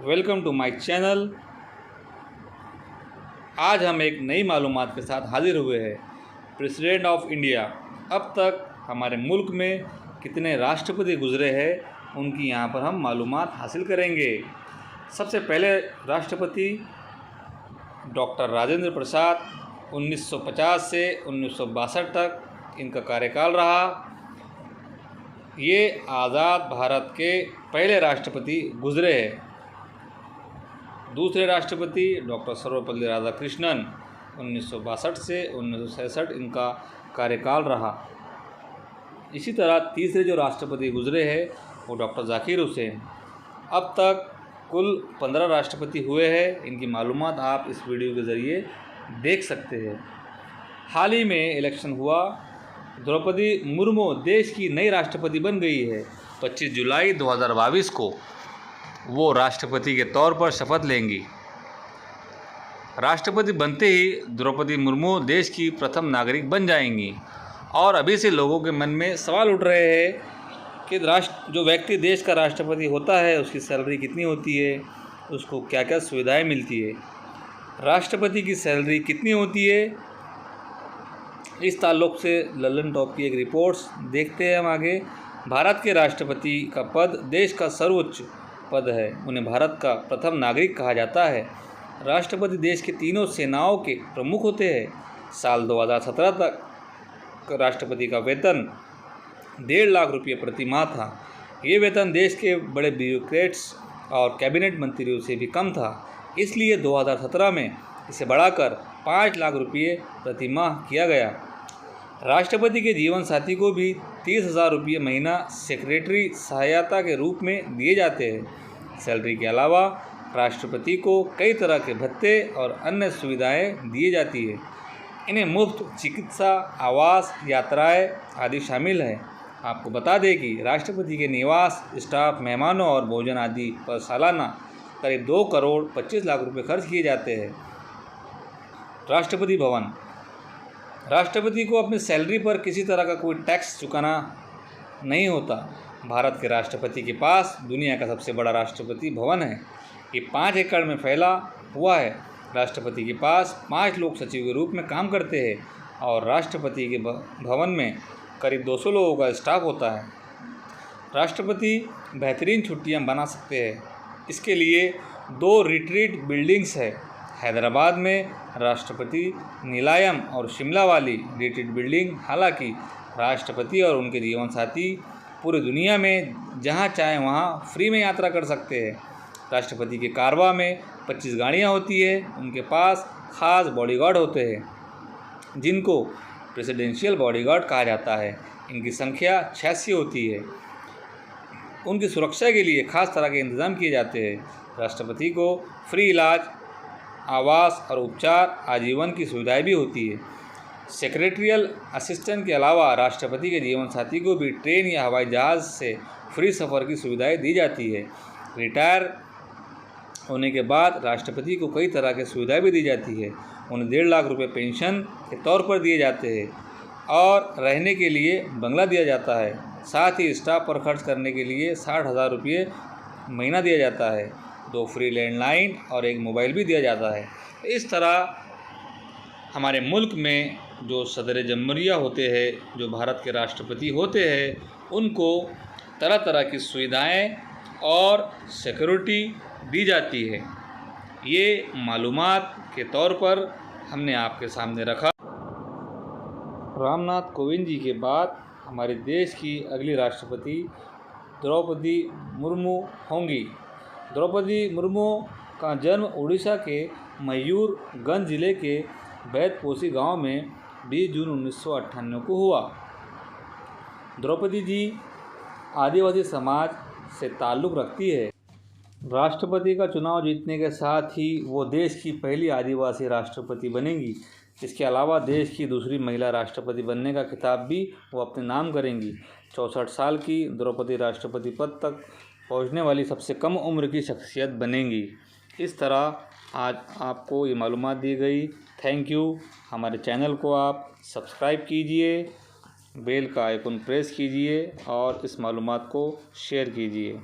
Welcome to my channel. आज हम एक नई मालूमात के साथ हाजिर हुए हैं। प्रेसिडेंट ऑफ इंडिया, अब तक हमारे मुल्क में कितने राष्ट्रपति गुजरे हैं उनकी यहाँ पर हम मालूमात हासिल करेंगे। सबसे पहले राष्ट्रपति डॉक्टर राजेंद्र प्रसाद 1950 से 1962 तक इनका कार्यकाल रहा। ये आज़ाद भारत के पहले राष्ट्रपति गुजरे हैं। दूसरे राष्ट्रपति डॉक्टर सर्वपल्ली राधाकृष्णन 1962 से 1966 इनका कार्यकाल रहा। इसी तरह तीसरे जो राष्ट्रपति गुजरे हैं वो डॉक्टर जाकिर हुसैन। अब तक कुल 15 राष्ट्रपति हुए हैं। इनकी मालूमात आप इस वीडियो के ज़रिए देख सकते हैं। हाल ही में इलेक्शन हुआ, द्रौपदी मुर्मू देश की नई राष्ट्रपति बन गई है। 25 जुलाई 2022 को वो राष्ट्रपति के तौर पर शपथ लेंगी। राष्ट्रपति बनते ही द्रौपदी मुर्मू देश की प्रथम नागरिक बन जाएंगी। और अभी से लोगों के मन में सवाल उठ रहे हैं कि जो व्यक्ति देश का राष्ट्रपति होता है उसकी सैलरी कितनी होती है, उसको क्या क्या सुविधाएं मिलती है, राष्ट्रपति की सैलरी कितनी होती है। इस ताल्लुक़ से लल्लन टॉप की एक रिपोर्ट्स देखते हैं हम आगे। भारत के राष्ट्रपति का पद देश का सर्वोच्च पद है। उन्हें भारत का प्रथम नागरिक कहा जाता है। राष्ट्रपति देश के तीनों सेनाओं के प्रमुख होते हैं। साल 2017 तक राष्ट्रपति का वेतन 1.5 लाख रुपये प्रति माह था। ये वेतन देश के बड़े ब्यूरोक्रेट्स और कैबिनेट मंत्रियों से भी कम था। इसलिए 2017 में इसे बढ़ाकर 5 लाख रुपये प्रति माह किया गया। राष्ट्रपति के जीवन साथी को भी 30,000 रुपये महीना सेक्रेटरी सहायता के रूप में दिए जाते हैं। सैलरी के अलावा राष्ट्रपति को कई तरह के भत्ते और अन्य सुविधाएं दी जाती है। इन्हें मुफ्त चिकित्सा, आवास, यात्राएं आदि शामिल हैं। आपको बता दें कि राष्ट्रपति के निवास, स्टाफ, मेहमानों और भोजन आदि पर सालाना करीब 2 करोड़ 25 लाख रुपये खर्च किए जाते हैं। राष्ट्रपति भवन, राष्ट्रपति को अपनी सैलरी पर किसी तरह का कोई टैक्स चुकाना नहीं होता। भारत के राष्ट्रपति के पास दुनिया का सबसे बड़ा राष्ट्रपति भवन है। ये 5 एकड़ में फैला हुआ है। राष्ट्रपति के पास 5 लोग सचिव के रूप में काम करते हैं और राष्ट्रपति के भवन में करीब 200 लोगों का स्टाफ होता है। राष्ट्रपति बेहतरीन छुट्टियां बना सकते हैं। इसके लिए 2 रिट्रीट बिल्डिंग्स है। हैदराबाद में राष्ट्रपति निलायम और शिमला वाली रिट्रीट बिल्डिंग। हालांकि राष्ट्रपति और उनके जीवन साथी पूरी दुनिया में जहां चाहें वहां फ्री में यात्रा कर सकते हैं। राष्ट्रपति के कारवां में 25 गाड़ियां होती है। उनके पास खास बॉडीगार्ड होते हैं जिनको प्रेसिडेंशियल बॉडीगार्ड कहा जाता है। इनकी संख्या 86 होती है। उनकी सुरक्षा के लिए खास तरह के इंतज़ाम किए जाते हैं। राष्ट्रपति को फ्री इलाज, आवास और उपचार आजीवन की सुविधाएं भी होती है। सेक्रेटरियल असिस्टेंट के अलावा राष्ट्रपति के जीवन साथी को भी ट्रेन या हवाई जहाज़ से फ्री सफ़र की सुविधाएं दी जाती है। रिटायर होने के बाद राष्ट्रपति को कई तरह की सुविधाएं भी दी जाती है। उन्हें 1.5 लाख रुपये पेंशन के तौर पर दिए जाते हैं और रहने के लिए बंगला दिया जाता है। साथ ही स्टाफ पर खर्च करने के लिए 60,000 रुपये महीना दिया जाता है। 2 फ्री लैंडलाइन और 1 मोबाइल भी दिया जाता है। इस तरह हमारे मुल्क में जो सदर जमहूरिया होते हैं, जो भारत के राष्ट्रपति होते हैं, उनको तरह तरह की सुविधाएं और सिक्योरिटी दी जाती है। ये मालूमात के तौर पर हमने आपके सामने रखा। रामनाथ कोविंद जी के बाद हमारे देश की अगली राष्ट्रपति द्रौपदी मुर्मू होंगी। द्रौपदी मुर्मू का जन्म उड़ीसा के मयूरगंज जिले के बैतपोसी गांव में 20 जून 1998 को हुआ। द्रौपदी जी आदिवासी समाज से ताल्लुक़ रखती है। राष्ट्रपति का चुनाव जीतने के साथ ही वो देश की पहली आदिवासी राष्ट्रपति बनेंगी। इसके अलावा देश की दूसरी महिला राष्ट्रपति बनने का खिताब भी वो अपने नाम करेंगी। 64 साल की द्रौपदी राष्ट्रपति पद तक पहुंचने वाली सबसे कम उम्र की शख्सियत बनेंगी। इस तरह आज आपको ये मालूमात दी गई। Thank you. हमारे चैनल को आप सब्सक्राइब कीजिए, बेल का आइकन प्रेस कीजिए और इस मालूमात को शेयर कीजिए।